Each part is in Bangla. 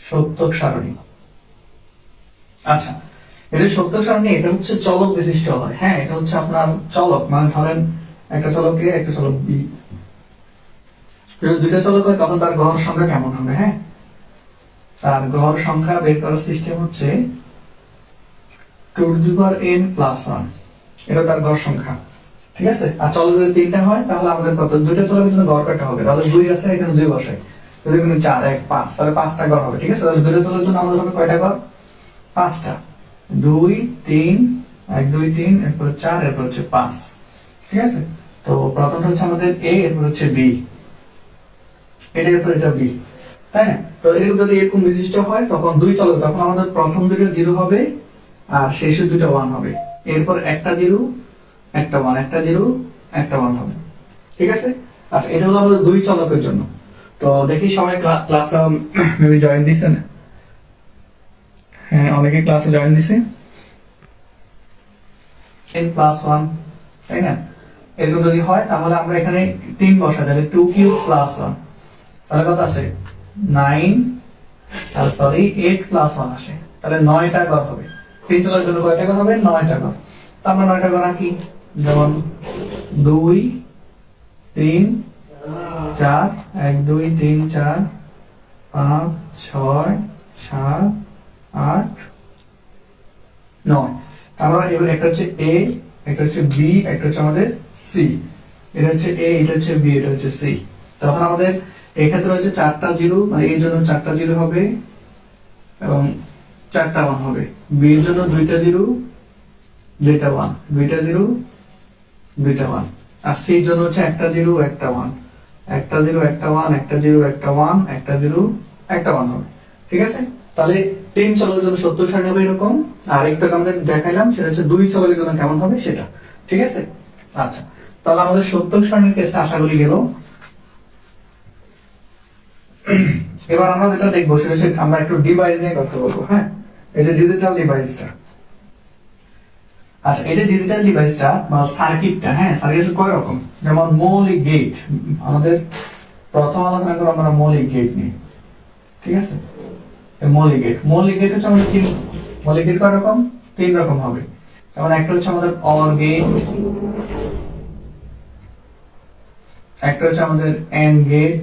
সত্যক সারণী। আচ্ছা, এটা সত্যক সারণী, এটা হচ্ছে চলক বিশিষ্ট হয়। হ্যাঁ, এটা হচ্ছে আপনার চলক, মানে ধরেন একটা চলক এ, একটা চলক বি, যদি দুইটা চলক হয় তখন তার গড় সংখ্যা কেমন হবে? হ্যাঁ, তার গড় সংখ্যা বের করার সিস্টেম হচ্ছে 2n + 1, এটা তার গড় সংখ্যা। ঠিক আছে, আর চলক যদি তিনটা হয় তাহলে আমাদের কত, দুইটা চলকের জন্য গড় কয়টা হবে? তাহলে 2 আছে, এখানে 2 বসাই, যদি কোনো 4 1 5, তাহলে 5টা গড় হবে। ঠিক আছে, তাহলে দুইটা চলকের জন্য আমাদের হবে কয়টা গড়? 5টা। 2 3 1 2 3, এরপর 4, এরপর হচ্ছে 5। ঠিক আছে, তো প্রথমটা হচ্ছে আমাদের a, এরপর হচ্ছে b, এটা এরপর এটা b, তাই না? তো এরকম যদি এরকম বিশিষ্ট হয় তখন দুই চলক, তখন আমাদের প্রথম দুটো 0 হবে আর শেষের দুটো 1 হবে। এরপর একটা 0 একটা 1, একটা 0 একটা 1 হবে। ঠিক আছে, আচ্ছা, এটা হলো আমাদের দুই চলকের জন্য। তো দেখি সবাই ক্লাসে মেবি জয়েন দিছেন। হ্যাঁ, অনেকে ক্লাসে জয়েন দিছে। n + 1, তাই না? এরকম যদি হয় তাহলে আমরা এখানে 3 বসাই, তাহলে 2³ + 1, তাহলে কত আছে? 9, আর সরি 8 + 1 আসে, তাহলে 9টা গড় হবে। তিন চলকের জন্য কয়টা গড় হবে? 9টা গড়। তো আমরা 9টা গড় আঁকি, যেমন 2 3 4, 1 2 3 4 5 6 7 8 9। আমরা এবার একটা হচ্ছে a, একটা হচ্ছে b, একটা হচ্ছে আমাদের c। এটা হচ্ছে a, এটা হচ্ছে b, এটা হচ্ছে c। তখন আমাদের এই ক্ষেত্রে হচ্ছে 4টা 0, মানে এর জন্য 4টা 0 হবে এবং 4টা 1 হবে। b এর জন্য 2টা 0 2টা 1, 2টা 0 2টা 1। আর c এর জন্য হচ্ছে একটা 0 একটা 1, একটা 0 একটা 1, একটা 0 একটা 1, একটা 0 একটা 1 হবে। ঠিক আছে, তাহলে তিন চলকের জন্য সত্য সারণী হবে এরকম। আর একটা আমাদের দেখাইলাম, সেটা হচ্ছে দুই চলকের জন্য কেমন হবে সেটা। ঠিক আছে, আচ্ছা, তাহলে আমাদের সত্য সারণীর কেসে আশা করি গেল। এবার আমরা যেটা দেখবো সেটা হচ্ছে আমরা একটু ডিভাইস নিয়ে কথা বলবো। হ্যাঁ, এই যে ডিজিটাল ডিভাইসটা। আচ্ছা, এই যে ডিজিটাল ডিভাইসটা বা সার্কিটটা, হ্যাঁ, সার্কিট কয় রকম? যেমন মৌলিক গেট, আমাদের প্রথম আলোচনা করব আমরা মৌলিক গেট নিয়ে। ঠিক আছে, মৌলিক গেট, মৌলিক গেট হচ্ছে আমাদের মৌলিক গেট কয় রকম? 3 রকম হবে। যেমন একটা হচ্ছে আমাদের অর গেট, একটা হচ্ছে আমাদের এন্ড গেট,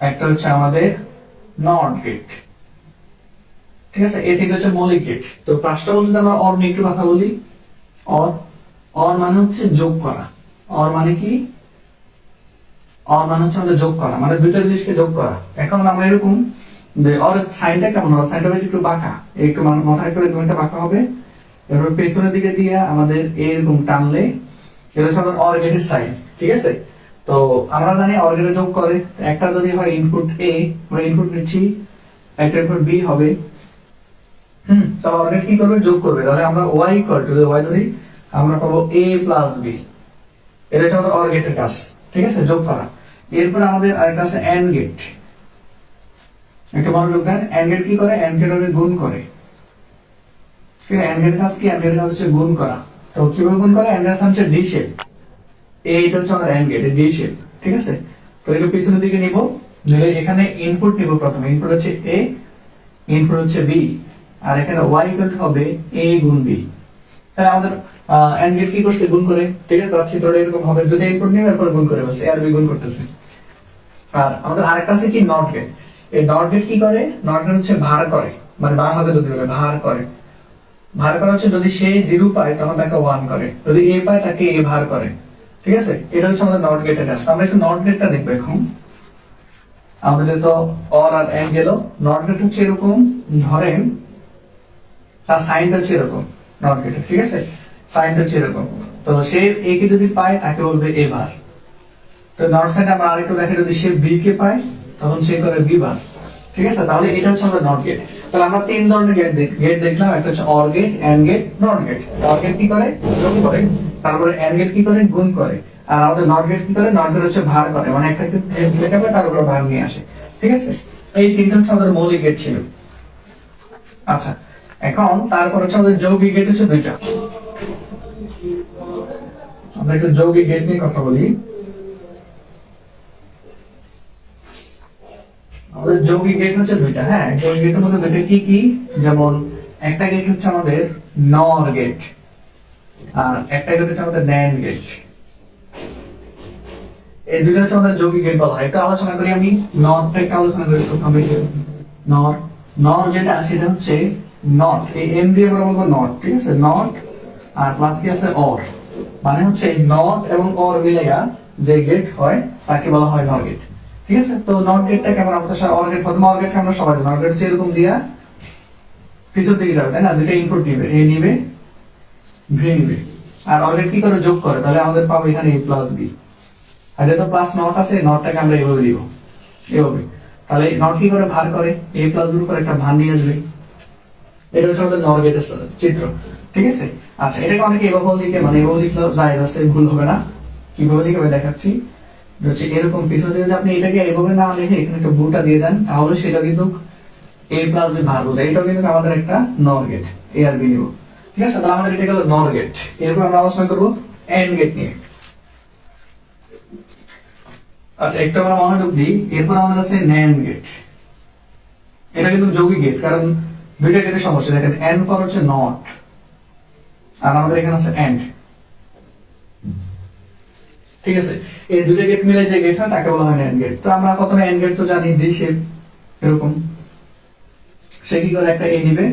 একটা হচ্ছে আমাদের নট গেট। ঠিক আছে, এই তিনটা হচ্ছে মৌলিক গেট। তো পাঁচটা বলতে আমরা অর নিয়ে একটু কথা বলি। অর, অর মানে হচ্ছে যোগ করা। অর মানে কি? অর মানে হচ্ছে আমাদের যোগ করা, মানে দুইটা জিনিসকে যোগ করা। এখন আমরা এরকম যে অর সাইনটা কেমন হবে? সাইনটা হচ্ছে একটু বাঁকা, একটু মাথায় একটু এরকম একটা বাঁকা হবে। এরপর পেছনের দিকে দিয়ে আমাদের এরকম টানলে এটা হচ্ছে আমাদের অর গেটের সাইন। ঠিক আছে, তো আমরা জানি অর গেটে যোগ করে, একটা যদি হয় ইনপুট এ, আমরা ইনপুট নিচ্ছি, একটা ইনপুট বি হবে। তো অর গেট কি করবে? যোগ করবে। তাহলে আমরা y y ধরি, আমরা পাবো a + b। এটা হচ্ছে আমাদের অর গেটের কাজ। ঠিক আছে, যোগ করা। এরপর আমাদের আরেকটা আছে এন্ড গেট। একটু মনোযোগ দেন, এন্ড গেট কি করে? এন্ড গেট হচ্ছে গুণ করে। ঠিক আছে, এন্ড গেট কাজ কি? এন্ড গেট কাজ হচ্ছে গুণ করা। তো কিভাবে গুণ করে? এন্ড গেট হচ্ছে ডি শেপ। এইটা হচ্ছে আমাদের এন্ড গেট, ডি শেপ। ঠিক আছে, তো এটা পিছনের দিকে নিব, নিলে এখানে ইনপুট নিব। প্রথমে ইনপুট হচ্ছে a, ইনপুট হচ্ছে b, আর এখানে y হবে a গুণ b। তাহলে আমাদের এন্ড গেট কি করছে? গুণ করে। ঠিক আছে, তার চিত্রটা এরকম হবে, যদি ইনপুট নিয়ে এরপর গুণ করে বলছে a আর b গুণ করতেছে। আর আমাদের আরেকটা আছে কি? Not gate. এই নট গেট কি করে? নট গেট হচ্ছে ভার করে, মানে বাংলাতে যদি বলে ভার করে। ভার করা হচ্ছে যদি সে 0 পায় তখন তাকে 1 করে, যদি a পায় তাকে a ভার করে। ঠিক আছে, এটা হচ্ছে আমাদের নট গেটের কাজ। আমরা একটু নট গেটটা দেখবো এখন। আমাদের যেহেতু অর আর এন্ড গেল, নট গেট হচ্ছে এরকম, ধরেন তার সাইনটা হচ্ছে এরকম নট গেটের। ঠিক আছে, সাইনটা হচ্ছে এরকম। তো সে a কে যদি পায় তাকে বলবে a বার। তো নট সাইড আমরা আরেকটু দেখি, যদি সে b কে পায় তখন সে করে b বার। ঠিক আছে, তাহলে এটা হচ্ছে আমাদের নট গেট। তাহলে আমরা তিন ধরনের গেট দেখলাম, একটা হচ্ছে or gate, and gate, not gate. Or gate কি করে? যোগ করে। তারপরে এন্ড গেট কি করে? গুণ করে। আর আমাদের নট গেট কি করে? নট গেট হচ্ছে ভার করে, মানে একটা দেখাবে তার উপর ভার নিয়ে আসে। ঠিক আছে, এই তিনটা হচ্ছে আমাদের মৌলিক গেট ছিল। আচ্ছা, এখন তারপর হচ্ছে আমাদের যৌগিক গেট হচ্ছে দুইটা। আমরা একটু যৌগিক গেট নিয়ে কথা বলি। আমাদের যৌগিক গেট হচ্ছে দুইটা। হ্যাঁ, যৌগিক গেটের মধ্যে দুইটা কি কি, যেমন একটা গেট হচ্ছে আমাদের নর গেট আর একটা গেট হচ্ছে আমাদের ন্যান্ড গেট। এই দুইটা হচ্ছে আমাদের যৌগিক গেট বলা হয়। একটু আলোচনা করি, আমি নরটা একটু আলোচনা করি প্রথমে। নর, নর যেটা সেটা হচ্ছে নট, এই এম দিয়ে আমরা বলবো নট, ঠিক আছে, নট আর প্লাস কি আছে অর, মানে হচ্ছে নট এবং অর মিলেগা যে গেট হয় তাকে বলা হয় নর গেট। ঠিক আছে, তো নট গেটটা কেমন, আমাদের সাথে অর গেট, প্রথমে অর গেট আমরা সবাই জানি, অর গেট হচ্ছে এরকম দিয়া পিছন দিকে যাবে, তাই না, দুটো ইনপুট নিবে, এ নিবে ভি নিবে, আর অর গেট কি করে যোগ করে, তাহলে আমাদের পাবো এখানে এ প্লাস বি, আর যেহেতু প্লাস নট আছে নটটাকে আমরা এভাবে দিব, এভাবে, তাহলে নট কি করে ভার করে, এ প্লাস বির উপর একটা ভার নিয়ে আসবে। এটা হচ্ছে আমাদের নর গেটের চিত্র। ঠিক আছে, আচ্ছা, এটাকে অনেকে এভাবে লিখে, মানে এভাবে লিখলেও যায় আছে, ভুল হবে না। কিভাবে লিখে দেখাচ্ছি, হচ্ছে এরকম পিছনে যদি আপনি এটাকে এভাবে না লিখে এখানে একটা বুটা দিয়ে দেন, তাহলে সেটা কিন্তু এ প্লাস বি ভার বোঝায়। এটাও কিন্তু আমাদের একটা নর গেট, এ আর বি নিব। ঠিক আছে, তাহলে আমাদের এটা গেল নর গেট। এরপর আমরা আলোচনা করবো এন্ড গেট নিয়ে। আচ্ছা, একটু আমরা মনোযোগ দিই। এরপর আমাদের আছে ন্যান্ড গেট। এটা কিন্তু যৌগিক গেট, কারণ দুইটা গেটের সমস্যা। দেখেন, এন পর হচ্ছে নট আর আমাদের এখানে আছে এন্ড। ঠিক আছে, এই দুটো গেট মিলে যে গেট হয় তাকে বলা হয় ন্যান্ড গেট। তো আমরা প্রথমে এন্ড গেট তো জানি, ডি শেপ এরকম, সে কি করে, একটা এ নিবে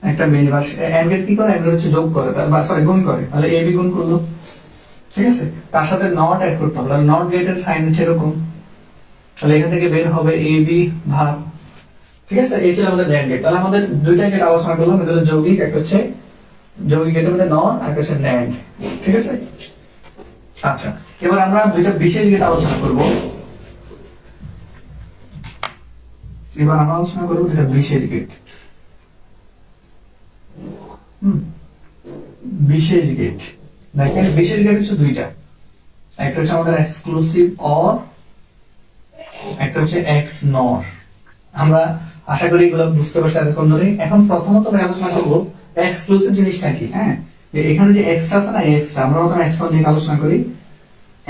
একটা বি নিবে। এন্ড গেট কি করে, এন্ড গেট হচ্ছে যোগ করে, বা সরি গুণ করে, তাহলে এ বি গুণ করলো। ঠিক আছে, তার সাথে নট অ্যাড করতে হবে, তাহলে নট গেটের সাইন হচ্ছে এরকম, তাহলে এখান থেকে বের হবে এ বি ভাগ। ঠিক আছে, এই ছিল আমাদের ন্যান্ড গেট। তাহলে আমাদের দুইটা গেট আলোচনা করলাম, এটা হলো যৌগিক, একটা হচ্ছে যৌগিক গেটের মধ্যে নট আর একটা হচ্ছে ন্যান্ড। ঠিক আছে, আচ্ছা, এবার আমরা দুইটা বিশেষ গেট আলোচনা করব। এবার আমরা আলোচনা করব দুইটা বিশেষ গেট। বিশেষ গেট, দেখেন বিশেষ গেট হচ্ছে দুইটা, একটা হচ্ছে আমাদের এক্সক্লুসিভ অর, একটা হচ্ছে এক্স নর। আমরা আশা করি এগুলো বুঝতে পারছি এতক্ষণ ধরে। এখন প্রথমত আমি আলোচনা করব এক্সক্লুসিভ জিনিসটা কি। হ্যাঁ, এখানে যে এক্সটা আছে না, এক্সটা আমরা প্রথমে এক্স নিয়ে আলোচনা করি।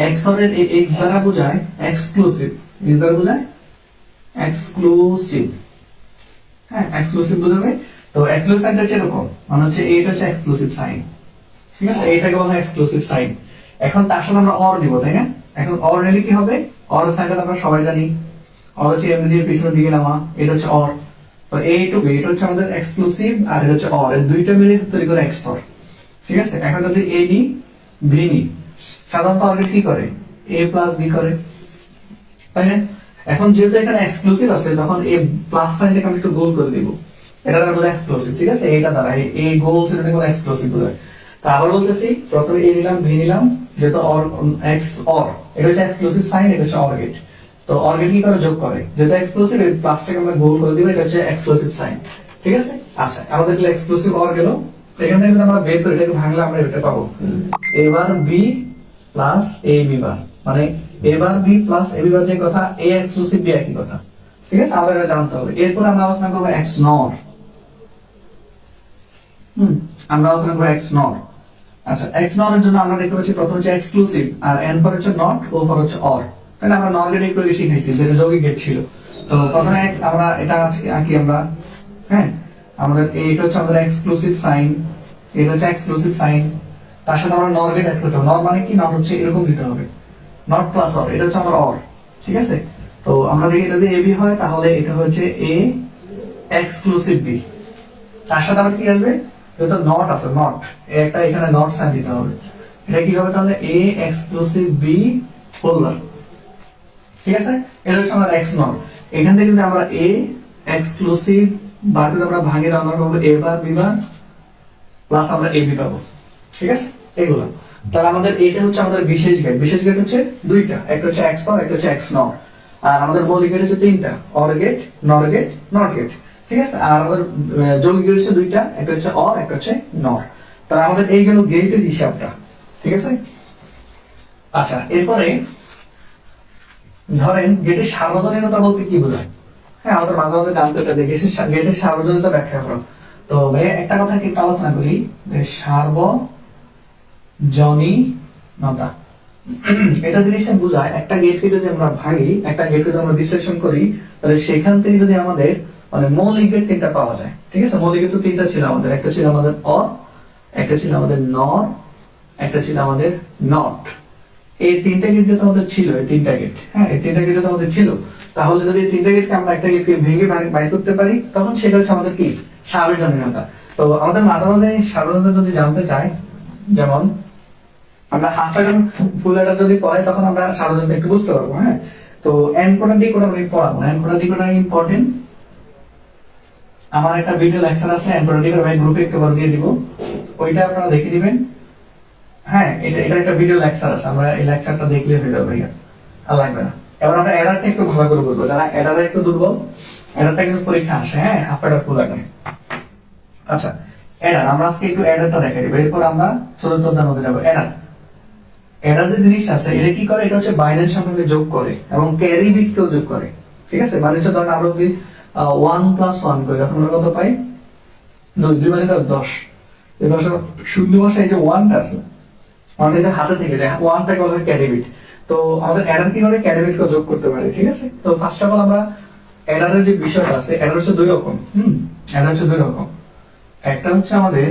এক্স এর এই এক্স দ্বারা বোঝায় এক্সক্লুসিভ, এক্স দ্বারা বোঝায় এক্সক্লুসিভ। হ্যাঁ, এক্সক্লুসিভ বোঝাবে। তো এক্সক্লুসিভ সাইনটা হচ্ছে এরকম, মানে হচ্ছে এইটা হচ্ছে এক্সক্লুসিভ সাইন। ঠিক আছে, এইটাকে বলা হয় এক্সক্লুসিভ সাইন। এখন তার সাথে আমরা অর দিব, তাই না? এখন অর নিলে কি হবে, অর সাইনটা আমরা সবাই জানি, অর হচ্ছে এমনি দিয়ে পিছনের দিকে নামা, এটা হচ্ছে অর। তো এ টু বি, এটা হচ্ছে আমাদের এক্সক্লুসিভ আর এটা হচ্ছে অর, এই দুইটা মিলে তৈরি করে এক্সর। ঠিক আছে, এখন যদি এ নি বি নি, সাধারণত অর কি করে, এ প্লাস বি করে, তাই না? এখন যেহেতু এখানে এক্সক্লুসিভ আছে, তখন এই প্লাস সাইনটাকে আমি একটু গোল করে দিব, এটা দ্বারা বলে এক্সক্লুসিভ। ঠিক আছে, এইটা দ্বারা এই গোল সেটাকে বলে এক্সক্লুসিভ বোঝায়। তো আবার বলতেছি, প্রথমে এ নিলাম বি নিলাম, যেহেতু অর এক্স অর, এটা হচ্ছে এক্সক্লুসিভ সাইন, এটা হচ্ছে অর গেট। তো অর গেট কি করে, যোগ করে, যেহেতু এক্সক্লুসিভ এই প্লাসটাকে আমরা গোল করে দিব, এটা হচ্ছে এক্সক্লুসিভ সাইন। ঠিক আছে, আচ্ছা, আমাদের এক্সক্লুসিভ অর গেল। তো এখান থেকে যদি আমরা বের করি, এটাকে ভাঙলে আমরা এটা পাবো, এবার বি প্লাস এ বি বার, মানে এবার বি প্লাস এ বি বার যে কথা, এ এক্সক্লুসিভ বি একই কথা। ঠিক আছে, আমাদের এটা জানতে হবে। এরপর আমরা আলোচনা করবো এক্স নর। আমরা আলোচনা করবো এক্স নর। আচ্ছা, এক্স নর এর জন্য আমরা দেখতে পাচ্ছি প্রথম হচ্ছে এক্সক্লুসিভ, আর এন পর হচ্ছে নট, ও পর হচ্ছে অর। তাহলে আমরা নর গেট একটু বেশি খাইছি, যেটা যৌগিক গেট ছিল। তো প্রথমে এক্স, আমরা এটা আঁকি আমরা। হ্যাঁ, আমাদের এইটা হচ্ছে আমাদের এক্সক্লুসিভ সাইন, এটা হচ্ছে এক্সক্লুসিভ সাইন, তার সাথে আমরা নর গেট অ্যাড করতে হবে। নর মানে কি, নট হচ্ছে এরকম দিতে হবে, নট প্লাস অর, এটা হচ্ছে আমার অর। ঠিক আছে, তো আমরা দেখি এটা যদি এ বি হয়, তাহলে এটা হচ্ছে এ এক্সক্লুসিভ বি, তার সাথে আবার কি আসবে, যেহেতু নট আছে, নট একটা এখানে নট সাইন দিতে হবে। এটা কি হবে তাহলে, এ এক্সক্লুসিভ বি হোলার। ঠিক আছে, এটা হচ্ছে আমার এক্স নট। এখান থেকে যদি আমরা এ এক্সক্লুসিভ বার করে আমরা ভাঙে দাও, আমরা পাবো এ বার বি বার প্লাস আমরা এ বি পাবো। ঠিক আছে, এগুলো তাহলে আমাদের এটা হচ্ছে আমাদের বিশেষ গেট। বিশেষ গেট হচ্ছে দুইটা, একটা হচ্ছে এক্স নট, একটা হচ্ছে এক্স নট। আর আমাদের মৌলিক গেট হচ্ছে তিনটা, অর গেট, নর গেট, নট গেট। ঠিক আছে, আর আমাদের যৌগিক গেট হচ্ছে দুইটা, একটা হচ্ছে অর, একটা হচ্ছে নর। তাহলে আমাদের এই গেল গেটের হিসাবটা। ঠিক আছে, আচ্ছা, এরপরে ধরেন গেটের সার্বজনীনতা বলতে কি বোঝায়। হ্যাঁ, আমাদের মাঝে মাঝে জানতে চাই গেটের সার্বজনীনতা ব্যাখ্যা করো। তো ভাই একটা কথা কি একটু আলোচনা করি, যে সার্বজনীনতা এটা জিনিসটা বোঝায় একটা গেটকে যদি আমরা ভাঙি, একটা গেটকে যদি আমরা বিশ্লেষণ করি, তাহলে সেখান থেকে যদি আমাদের মানে মৌলিক গেট তিনটা পাওয়া যায়। ঠিক আছে, মৌলিক গেট তো তিনটা ছিল আমাদের, একটা ছিল আমাদের অর, একটা ছিল আমাদের নর, একটা ছিল আমাদের নট। এই তিনটা গেট যেটা আমাদের ছিল, এই তিনটা গেট, হ্যাঁ এই তিনটা গেট যেটা আমাদের ছিল, তাহলে যদি এই তিনটা গেটকে আমরা একটা গেটকে ভেঙে বাইর করতে পারি, তখন সেটা হচ্ছে আমাদের কি সার্বজনীনতা। তো আমাদের মাঝে মাঝে সার্বজনীনতা যদি জানতে চাই, যেমন আমরা হাফ অ্যাডার ফুল অ্যাডার যদি পড়াই, তখন আমরা সার্বজনীনতা একটু বুঝতে পারবো। হ্যাঁ, তো এনকোডার ডিকোডার আমি পড়াবো, এনকোডার ডিকোডার ইম্পর্টেন্ট। আমার একটা ভিডিও লেকচার আছে এনকোডার ডিকোডার, আমি গ্রুপে একটু করে দিয়ে দিব, ওইটা আপনারা দেখে দিবেন। হ্যাঁ, এটা একটা ভিডিও লেকচার আছে, আমরা এই লেকচারটা দেখলে হয়ে যাবে ভাইয়া, আর লাগবে না। এবার আমরা অ্যাডারটা একটু ভালো করে বলবো, যারা অ্যাডারে একটু দুর্বল, অ্যাডারটা কিন্তু পরীক্ষা আসে। হ্যাঁ, হাফ অ্যাডার ফুল অ্যাডার। আচ্ছা, অ্যাডার আমরা আজকে একটু অ্যাডারটা দেখাই দেব, এরপর আমরা চতুর্থ অধ্যায়ের মধ্যে যাবো। অ্যাডার, অ্যাডার যে জিনিসটা আছে, এটা কি করে? এটা হচ্ছে বাইনারি সংখ্যাকে যোগ করে এবং ক্যারি বিটকেও যোগ করে। ঠিক আছে, মানে হচ্ছে ধরেন আমরা যদি 1 + 1 করি, তখন আমরা কত পাই? 2, 2 মানে 10। এই 10 শূন্য বসায়, এই যে 1টা আছে, 1টা যে হাতে থেকে যায়, 1টাকে বলা হয় ক্যারি বিট। তো আমাদের অ্যাডার কি করে? ক্যারি বিটকেও যোগ করতে পারে। ঠিক আছে, তো ফার্স্ট অফ অল আমরা অ্যাডারের যে বিষয়টা আছে, অ্যাডার হচ্ছে দুই রকম। অ্যাডার হচ্ছে দুই রকম, একটা হচ্ছে আমাদের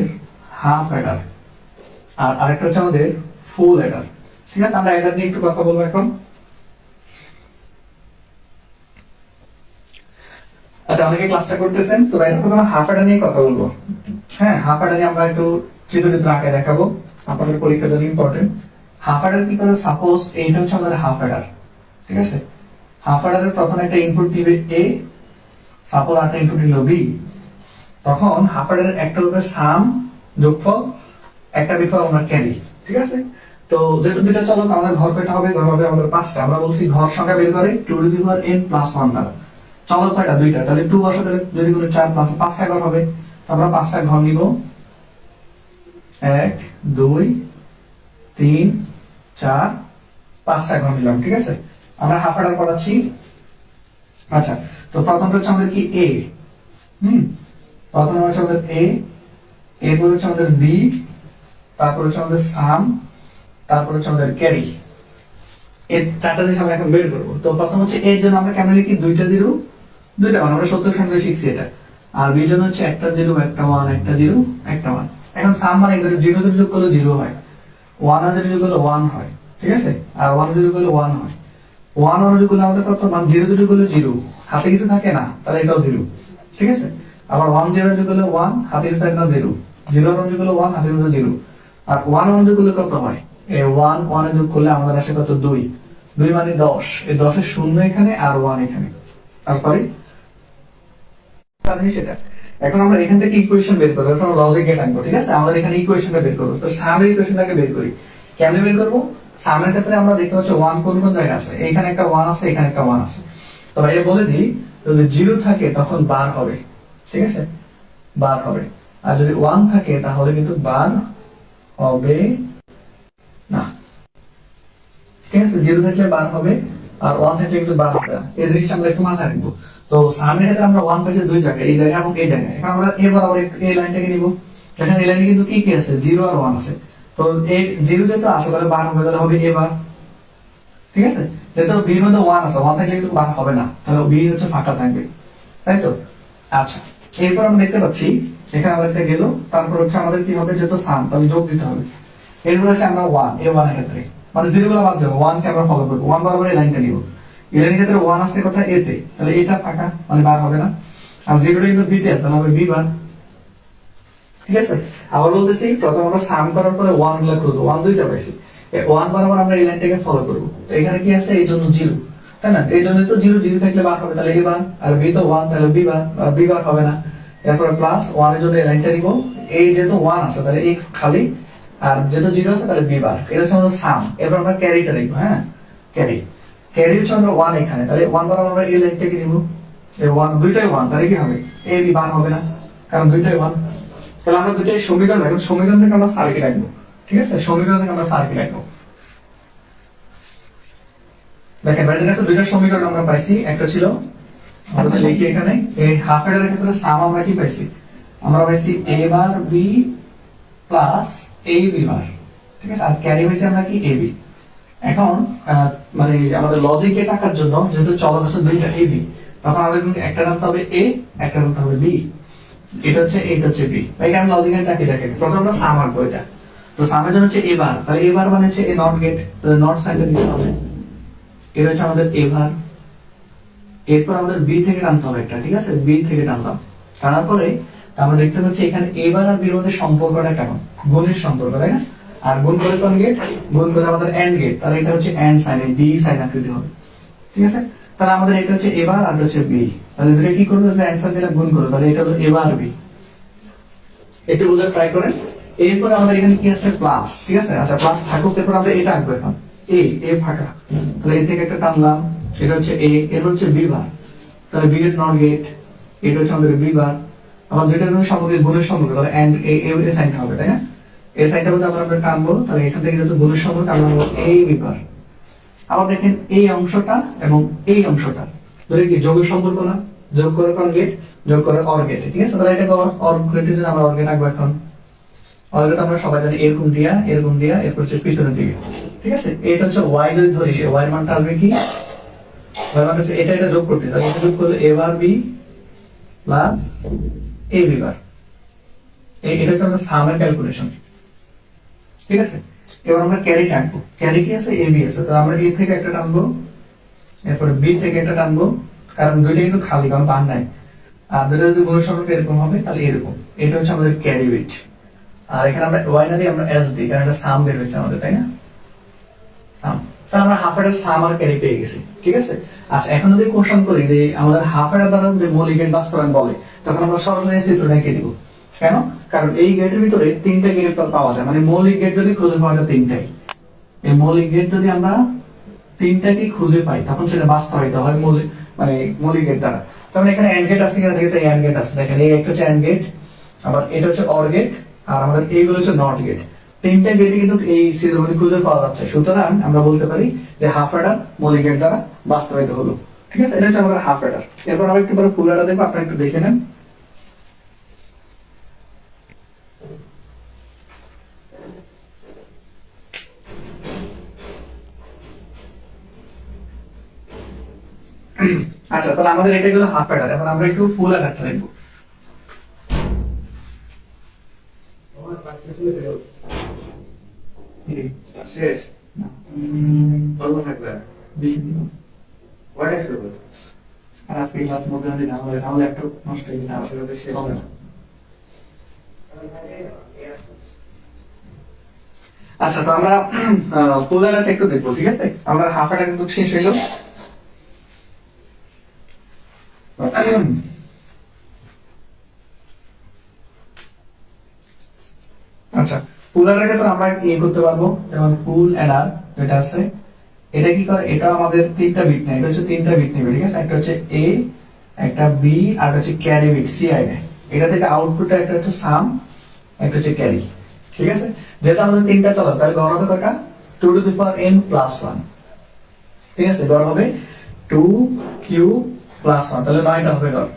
হাফ অ্যাডার, আর আরেকটা হচ্ছে আমাদের ফুল অ্যাডার। ঠিক আছে, আমরা অ্যাডার নিয়ে একটু কথা বলবো এখন। আচ্ছা, অনেকে ক্লাসটা করতেছেন, তো এরপর আমরা হাফ অ্যাডার নিয়ে কথা বলবো। হ্যাঁ, হাফ অ্যাডার নিয়ে আমরা একটু চিত্রিত আঁকে দেখাবো, আপনাদের পরীক্ষার জন্য ইম্পর্টেন্ট। হাফ অ্যাডার কি করে? সাপোজ এইটা হচ্ছে আমাদের হাফ অ্যাডার। ঠিক আছে, হাফ অ্যাডারের প্রথমে একটা ইনপুট দিবে এ, সাপোজ আরেকটা ইনপুট দিল বি, তখন হাফ অ্যাডারের একটা হবে সাম, যোগফল, একটা বিফল আমরা ক্যারি। ঠিক আছে, তো যেহেতু দুইটা চলক, আমাদের ঘর কয়টা হবে? ঘর হবে আমাদের 5টা। আমরা বলছি ঘর সংখ্যা বের করে 2n + 1 দ্বারা। চলক কয়টা? দুইটা, তাহলে 2 বসাতে যদি কোনো 4 + 5টা ঘর হবে, তো আমরা 5টা ঘর নিব। 1 2 3 4 5টা ঘর নিলাম। ঠিক আছে, আমরা হাফ অ্যাডার পড়াচ্ছি। আচ্ছা, তো প্রথমটা হচ্ছে আমাদের কি এ, প্রথম হচ্ছে আমাদের এ, এরপর হচ্ছে আমাদের বি, তারপর হচ্ছে আমাদের সাম, তারপর হচ্ছে আমাদের ক্যারি। এই চারটা জিনিস আমরা এখন বের করবো। তো প্রথম হচ্ছে এর জন্য আমরা কেমন লিখি? দুইটা জিরো, দুইটা ওয়ান, আমরা 70 সংখ্যা শিখছি এটা। আর বি জন্য হচ্ছে একটা জিরো, একটা ওয়ান, একটা জিরো, একটা ওয়ান। এখন সাম মানে এদের জিরো জিরো যোগ করলে জিরো হয়, ওয়ান আর জিরো যোগ করলে ওয়ান হয়। ঠিক আছে, আর ওয়ান জিরো করলে ওয়ান হয়। ওয়ান ওয়ান যোগ করলে আমাদের কত? মানে জিরো জিরো করলে জিরো, হাতে কিছু থাকে না, তাহলে এটাও জিরো। ঠিক আছে, আবার 1 0 যোগ করলে 1, হাতে কিছু থাকে না, জিরো। 0 1 যোগ করলে 1, হাতে কিছু জিরো। আর 1 1 যোগ করলে কত হয়? এই 1 1 যোগ করলে আমাদের আসে কত? 2, 2 মানে 10। এই 10 এর শূন্য এখানে আর 1 এখানে, আর সরি সেটা। এখন আমরা এখান থেকে ইকুয়েশন বের করব, এখন লজিক গেট আনবো। ঠিক আছে, আমরা এখানে ইকুয়েশনটা বের করব। তো সামের ইকুয়েশনটাকে বের করি। কেমনে বের করব? সামের ক্ষেত্রে আমরা দেখতে পাচ্ছি 1 কোন কোন জায়গায় আছে, এখানে একটা 1 আছে, এখানে একটা 1 আছে। তো ভাইয়া বলে দিই, যদি 0 থাকে তখন বার হবে। ঠিক আছে, বার হবে। আর যদি 1 থাকে তাহলে কিন্তু বার হবে না। ঠিক আছে, 0 থাকলে বার হবে, আর 1 থাকলে কিন্তু বার হবে না। এই জিনিসটা আমরা একটু মাথায় রাখবো। তো সামের ক্ষেত্রে আমরা 1 পাইছি দুই জায়গায়, এই জায়গায় এবং এই জায়গায়। এখন আমরা এবার আবার এই লাইনটাকে নিব। এখানে এই লাইনে কিন্তু কি কি আছে? 0 আর 1 আছে। তো এই 0 যেহেতু আছে, তাহলে বার হবে, তাহলে হবে এবার। ঠিক আছে, যেহেতু বি এর মধ্যে 1 আছে, 1 থাকলে কিন্তু বার হবে না, তাহলে বি হচ্ছে ফাঁকা থাকবে, তাই তো? আচ্ছা, এরপর আমরা দেখতে পাচ্ছি এখানে আমাদের গেল, তারপর হচ্ছে আমাদের কি হবে? যেহেতু সাম, তাহলে যোগ দিতে হবে। এরপর আছে আমরা 1, এই 1 এর ক্ষেত্রে মানে 0 গুলো বাদ যাবে, 1 কে আমরা ফলো করব। 1 বরাবর এই লাইনটা নিব। এই লাইনের ক্ষেত্রে 1 আছে কথা এতে, তাহলে এটা ফাঁকা, মানে বার হবে না। আর 0 টা কিন্তু বিতে আছে, তাহলে হবে বি বার। ঠিক আছে, আবার বলতেছি, প্রথম আমরা সাম করার পরে 1 গুলো খুঁজবো। 1 দুইটা পাইছি, এই 1 বরাবর আমরা এই লাইনটাকে ফলো করব। তো এখানে কি আছে? এই জন্য 0, তাই না? এই জন্য তো 0 0 থাকলে বার হবে, তাহলে এ বার। আর বি তো 1, তাহলে বি বার, বি বার হবে না। এরপর প্লাস 1 এর জন্য এই লাইনটা নিব। এই যেহেতু 1 আছে, তাহলে এই খালি, আর যেহেতু 0 আছে, তাহলে বি বার। এটা হচ্ছে আমাদের সাম। এরপর আমরা ক্যারিটা লিখব। হ্যাঁ, ক্যারি, ক্যারি হচ্ছে আমরা 1 এখানে, তাহলে 1 বরাবর আমরা এই লাইনটাকে নিব। এই 1 দুইটাই 1, তাহলে কি হবে? এ বি বার হবে না, কারণ দুইটাই 1। তাহলে আমরা দুইটাই সমীকরণ, এখন সমীকরণ থেকে আমরা সার্কিট আঁকবো। ঠিক আছে, সমীকরণ থেকে আমরা সার্কিট আঁকবো। দেখেন বাইরের কাছে দুইটা সমীকরণ আমরা পাইছি। একটা ছিল, আমরা লিখি এখানে, এই হাফ এর ক্ষেত্রে সাম আমরা কি পাইছি? আমরা পাইছি a bar b plus a b বার। ঠিক আছে, আর ক্যারি হইছে আমরা কি a b। এখন মানে আমাদের লজিকে টাকার জন্য যেহেতু চলক আছে দুইটা এ বি, তখন আমাদের কিন্তু একটা নামতে হবে এ, একটা নামতে হবে বি। এটা হচ্ছে বি। এখানে লজিকের টাকা দেখেন, প্রথম আমরা সাম আঁকবো এটা। তো সামের জন্য হচ্ছে এবার, তাহলে এবার মানে হচ্ছে এ নট গেট, তাহলে নট সাইনটা দিতে হবে। এটা হচ্ছে আমাদের এবার। এরপর আমাদের বি থেকে টানতে হবে একটা, ঠিক আছে, বি থেকে টানলাম। টানার পরে আমরা দেখতে পাচ্ছি এখানে এবার আর বির মধ্যে সম্পর্কটা কেমন, গুণের সম্পর্ক, তাই না? আর গুণ করে কোন গেট, গুণ করে আমাদের এন্ড গেট, তাহলে এটা হচ্ছে এন্ড সাইন, ডি সাইন আকৃতি হবে, ঠিক আছে। তাহলে আমাদের এটা হচ্ছে এবার আর হচ্ছে বি, তাহলে দুটো কি করবে, অ্যানসার দিলে গুণ করবে, তাহলে এটা হলো এবার বি। একটু বোঝার ট্রাই করেন। এরপর আমাদের এখানে কি আছে, প্লাস, ঠিক আছে। আচ্ছা প্লাস থাকুক, এরপর আমরা এটা আঁকবো এখন, এ ফাঁকা, তাহলে এ থেকে একটা টানলাম, এটা হচ্ছে এ, এর হচ্ছে বি বার, তাহলে বি এর নট গেট, এটা হচ্ছে আমাদের বি বার। আবার দুইটার মধ্যে সম্পর্ক গুণের সম্পর্ক, তাহলে এন্ড এ সাইনটা হবে, তাই না? এই সাইনটা বলতে আমরা টানবো, তাহলে এখান থেকে যত গুণের সম্পর্ক আমরা বলবো এই বি বার। আবার দেখেন এই অংশটা এবং এই অংশটা দুটো কি যোগের সম্পর্ক না, যোগ করে কোন গেট, যোগ করে অর গেট, ঠিক আছে। তাহলে এটাকে অর গেটের জন্য আমরা অর গেট আঁকবো এখন। অর গেট আমরা সবাই জানি এরকম দিয়া এরপর হচ্ছে পিছনের দিকে, ঠিক আছে। এটা হচ্ছে ওয়াই, যদি ধরি ওয়াই এর মানটা আসবে কি, ওয়াই মান হচ্ছে এটা যোগ করতে, তাহলে এটা যোগ করলে এ বার বি প্লাস এ বি বার। এটা হচ্ছে আমাদের সামের ক্যালকুলেশন, ঠিক আছে। এবার আমরা ক্যারি টানবো, ক্যারি কি আছে, এ বি আছে, তো আমরা এ থেকে একটা টানবো, এরপরে বি থেকে একটা টানবো, কারণ দুইটা কিন্তু খালি, কারণ বান নাই। আর দুটো যদি গুণ সম্পর্ক এরকম হবে, তাহলে এরকম, এটা হচ্ছে আমাদের ক্যারি উইট। আর এখানে আমরা ওয়াই না দিয়ে আমরা এস দিই, কারণ এটা সাম বের হয়েছে আমাদের, তাই না? সাম, তাহলে আমরা হাফ এর সাম আর ক্যারি পেয়ে গেছি, ঠিক আছে। আচ্ছা এখন যদি কোশ্চেন করি যে আমাদের হাফ এর দ্বারা যে মৌলিক বাস্তবায়ন বলে, তখন আমরা সরাসরি চিত্রটা এঁকে দিব। কেন? কারণ এই গেটের ভিতরে তিনটা গেট পাওয়া যায়, মানে মৌলিক গেট যদি খুঁজে পাওয়া যায় তিনটাই। এই মৌলিক গেট যদি আমরা তিনটাকে খুঁজে পাই, তখন সেটা বাস্তবায়িত হয় মৌলিক, মানে মৌলিক গেট দ্বারা। তখন এখানে এন্ড গেট আছে, এখানে থেকে এন্ড গেট আছে, দেখেন এই একটা হচ্ছে এন্ড গেট, আবার এটা হচ্ছে অর গেট, আর আমাদের এইগুলো হচ্ছে নট গেট। তিনটা গেটই কিন্তু এই সিরিজের মধ্যে খুঁজে পাওয়া যাচ্ছে, সুতরাং আমরা বলতে পারি যে হাফ অ্যাডার মৌলিক গেট দ্বারা বাস্তবায়িত হলো, ঠিক আছে। এটা হচ্ছে আমাদের হাফ অ্যাডার। এরপর আমরা একটু পরে ফুল অ্যাডার দেখবো, আপনারা একটু দেখে নেন। আচ্ছা তাহলে আমাদের এটা গেল হাফ অ্যাডার, এখন আমরা একটু ফুল অ্যাডারটা দেখবো। শেষ ভালো থাকবে বেশি দিন ওয়াটা শুরু করতে আর আজকে ক্লাস মধ্যে যদি না হলে তাহলে একটু নষ্ট হয়ে যাবে, আসলে তো শেষ হবে না। আচ্ছা তো আমরা ফুল অ্যাডারটা একটু দেখবো, ঠিক আছে। আমরা হাফ অ্যাডার কিন্তু শেষ হইলো। আচ্ছা ফুল অ্যাডার ক্ষেত্রে আমরা ইয়ে করতে পারবো, যেমন ফুল অ্যাডার যেটা আছে, এটা কি করে, এটা আমাদের তিনটা বিট নেয়, এটা হচ্ছে তিনটা বিট নেবে, ঠিক আছে। একটা হচ্ছে এ, একটা বি, আর একটা হচ্ছে ক্যারি বিট সিআই নেয়। এটা থেকে আউটপুটটা একটা হচ্ছে সাম, একটা হচ্ছে ক্যারি, ঠিক আছে। যেটা আমাদের তিনটা চলো, তাহলে গড় হবে কয়টা, 2 to the power n plus 1, ঠিক আছে। গড় হবে 2 কিউ প্লাস 1, তাহলে 9টা হবে গড়,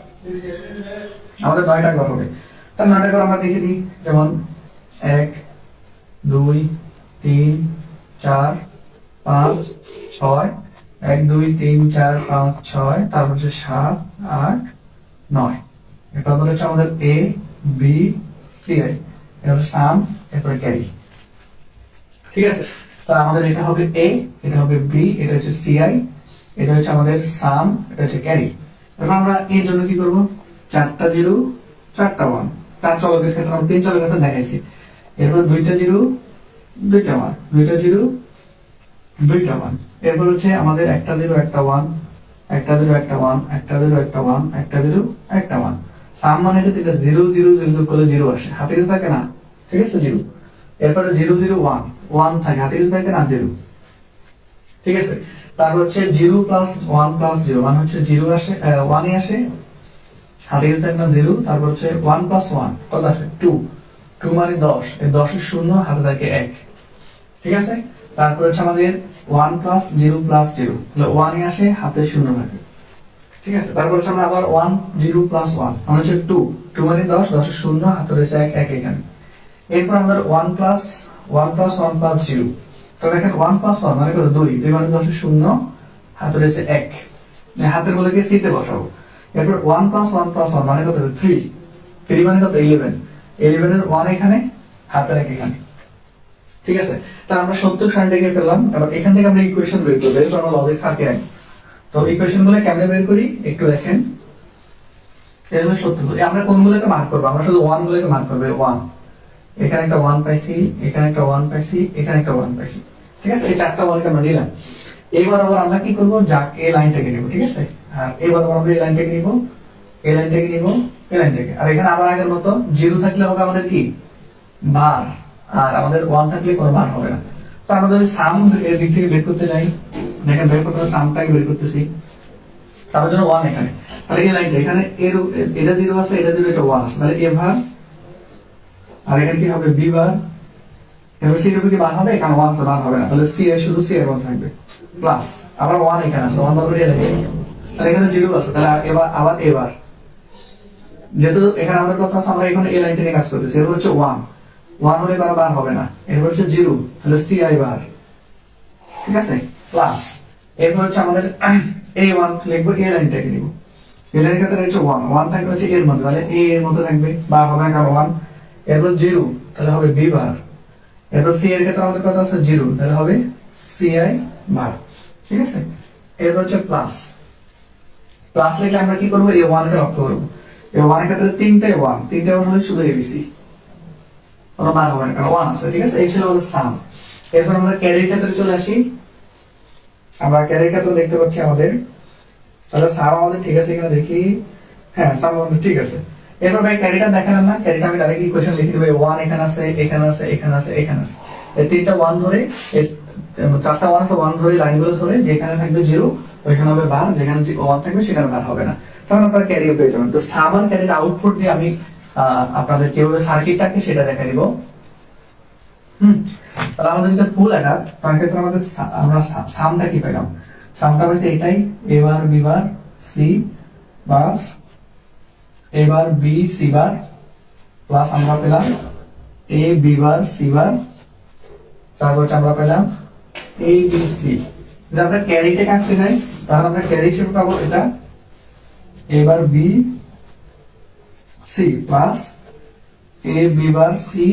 আমাদের 9টা গড় হবে। তাহলে 9টা গড় আমরা দেখে দিই, যেমন 1 2 3 4 5 6, 1 2 3 4 5 6, তারপর হচ্ছে 7 8 9। এটা হচ্ছে আমাদের এ বি সি আই, এটা হচ্ছে সাম, এরপরে ক্যারি, ঠিক আছে। তাহলে আমাদের এটা হবে এ, এটা হবে বি, এটা হচ্ছে সি আই, এটা হচ্ছে আমাদের সাম, এটা হচ্ছে ক্যারি। এবার আমরা এর জন্য কি করব, 4টা 0 4টা 1, চার চলকের ক্ষেত্রে আমরা তিন চলকের ক্ষেত্রে দেখাইছি। এরপর 2টা 0 2টা 1, 2টা 0 2টা 1, এরপর হচ্ছে আমাদের একটা 0 একটা 1, একটা 0 একটা 1, একটা 0 একটা 1, একটা 0 একটা 1। সাম মানে হচ্ছে এটা 0 0 0 যোগ করলে 0 আসে, হাতে কিছু থাকে না, ঠিক আছে 0। এরপরে 0 0 1 1 থাকে, হাতে কিছু থাকে না 0, ঠিক আছে। তারপর হচ্ছে 0 প্লাস 1 প্লাস 0 মানে হচ্ছে 0 আসে 1 এ আসে, হাতে কিছু থাকে না 0। তারপর হচ্ছে 1 প্লাস 1 কত আসে 2, 2 মানে 10, এই 10 এর শূন্য হাতে থাকে 1, ঠিক আছে। তারপর হচ্ছে আমাদের 1 প্লাস 0 প্লাস 0, তাহলে 1 এ আসে, হাতে শূন্য থাকে, ঠিক আছে। তারপর হচ্ছে আমরা আবার 1 0 প্লাস 1 মানে হচ্ছে 2, 2 মানে 10, 10 এর শূন্য হাতে রয়েছে 1 1 এখানে। এরপর আমাদের 1 প্লাস 1 প্লাস 1 প্লাস 0, তো দেখেন 1 + 1 মানে কত 2, 2 মানে 10 শূন্য, হাতের এসে 1, হাতের বলে কি সি তে বসাবো। এরপর 1 + 1 + 1 মানে কত 3, 3 মানে কত 11, 11 এর 1 এখানে, হাতের 1 এখানে। ঠিক আছে, তাহলে আমরা 70 60 পেলাম। এবার এখান থেকে আমরা ইকুয়েশন বের করব, এরপর আমরা লজিক সার্কিট আঁকব। তো ইকুয়েশন গুলো কেমনে বের করি একটু দেখেন। এই হলো 70, আমরা কোনগুলোকে মার্ক করব, আমরা শুধু 1 গুলোকে মার্ক করব। 1, এখানে একটা 1 পাইছি, এখানে একটা 1 পাইছি, এখানে একটা 1 পাইছি। ঠিক আছে, এই চারটা 1 কে আমরা নিলাম। এবার আবার আমরা কি করব, যাক এই লাইনটাকে নিব। ঠিক আছে, আর এবার আবার আমরা এই লাইনটাকে নিব, এই লাইনটাকে নিব, এই লাইনটাকে। আর এখানে আবার আগের মতো 0 থাকলে হবে আমাদের কি বার, আর আমাদের 1 থাকলে কোনো বার হবে না। তো আমরা যদি সাম এর দিক থেকে বের করতে যাই, দেখেন বের করতে সামটাকে বের করতেছি, তার জন্য 1 এখানে। তাহলে এই লাইনটা এখানে এর এটা 0 আছে, এটা 0, এটা 1 আছে, তাহলে এ ভার, আর এখানে কি হবে বি বার। এবার সি এর উপর কি বার হবে, কারণ 1 বার হবে না, তাহলে সি এর শুধু সি এর মত থাকবে প্লাস আবার 1 এখানে আছে, 1 বার করে লাগে, তাহলে এখানে 0 আছে, তাহলে এবার আবার এবার যেহেতু এখানে আমাদের কথা আছে, আমরা এখানে এই লাইনটা নিয়ে কাজ করতেছি। এর হচ্ছে 1, 1 হলে কোনো বার হবে না, এরপর হচ্ছে 0, তাহলে সি আই বার। ঠিক আছে, প্লাস এরপর হচ্ছে আমাদের এই 1 লিখবো, এই লাইনটাকে নিব, এই লাইনের ক্ষেত্রে হচ্ছে 1, 1 থাকবে হচ্ছে এর মধ্যে, তাহলে এ এর মধ্যে থাকবে, বার হবে না কারণ 1। এরপর 0, তাহলে হবে বি বার। এরপর সি এর ক্ষেত্রে আমাদের কথা আছে 0, তাহলে হবে সি আই বার। ঠিক আছে, এরপর হচ্ছে প্লাস, প্লাস লিখলে আমরা কি করব, এই 1 কে রপ্ত করব। এই 1 এর ক্ষেত্রে তিনটাই 1, তিনটা 1 হলে শুধু এবিসি, কোনো বার হবে না কারণ 1 আছে। ঠিক আছে, এই ছিল আমাদের সাম। এরপর আমরা ক্যারির ক্ষেত্রে চলে আসি। আমরা ক্যারির ক্ষেত্রে দেখতে পাচ্ছি আমাদের, তাহলে সাম আমাদের ঠিক আছে, এখানে দেখি, হ্যাঁ সাম আমাদের ঠিক আছে। এরপর ভাই ক্যারিটা দেখালাম না, ক্যারিটা আমি ডাইরেক্ট ইকুয়েশন লিখে দেব। 1 এখানে আছে, এখানে আছে, এখানে আছে, এখানে আছে, এই তিনটা 1 ধরে, এই চারটা 1 আছে, 1 ধরে লাইনগুলো ধরে, যেখানে থাকবে 0 ওইখানে হবে বার, যেখানে 1 থাকবে সেখানে বার হবে না, তখন আপনারা ক্যারিও পেয়ে যাবেন। তো সাম আর ক্যারির আউটপুট দিয়ে আমি আপনাদের কিভাবে সার্কিটটাকে সেটা দেখা দিব। তাহলে আমাদের যেটা ফুল অ্যাডার, তার ক্ষেত্রে আমাদের আমরা সামটা কি পেলাম, সামটা হচ্ছে এটাই, এ বার বি বার সি বাস, এবার বি সি বার, প্লাস আমরা পেলাম এ বি বার সি বার, তারপর আমরা পেলাম এ বি সি। যদি আমরা ক্যারিটা কাটতে যাই, তাহলে আমরা ক্যারি হিসেবে পাবো এটা এবার B C plus A B bar C,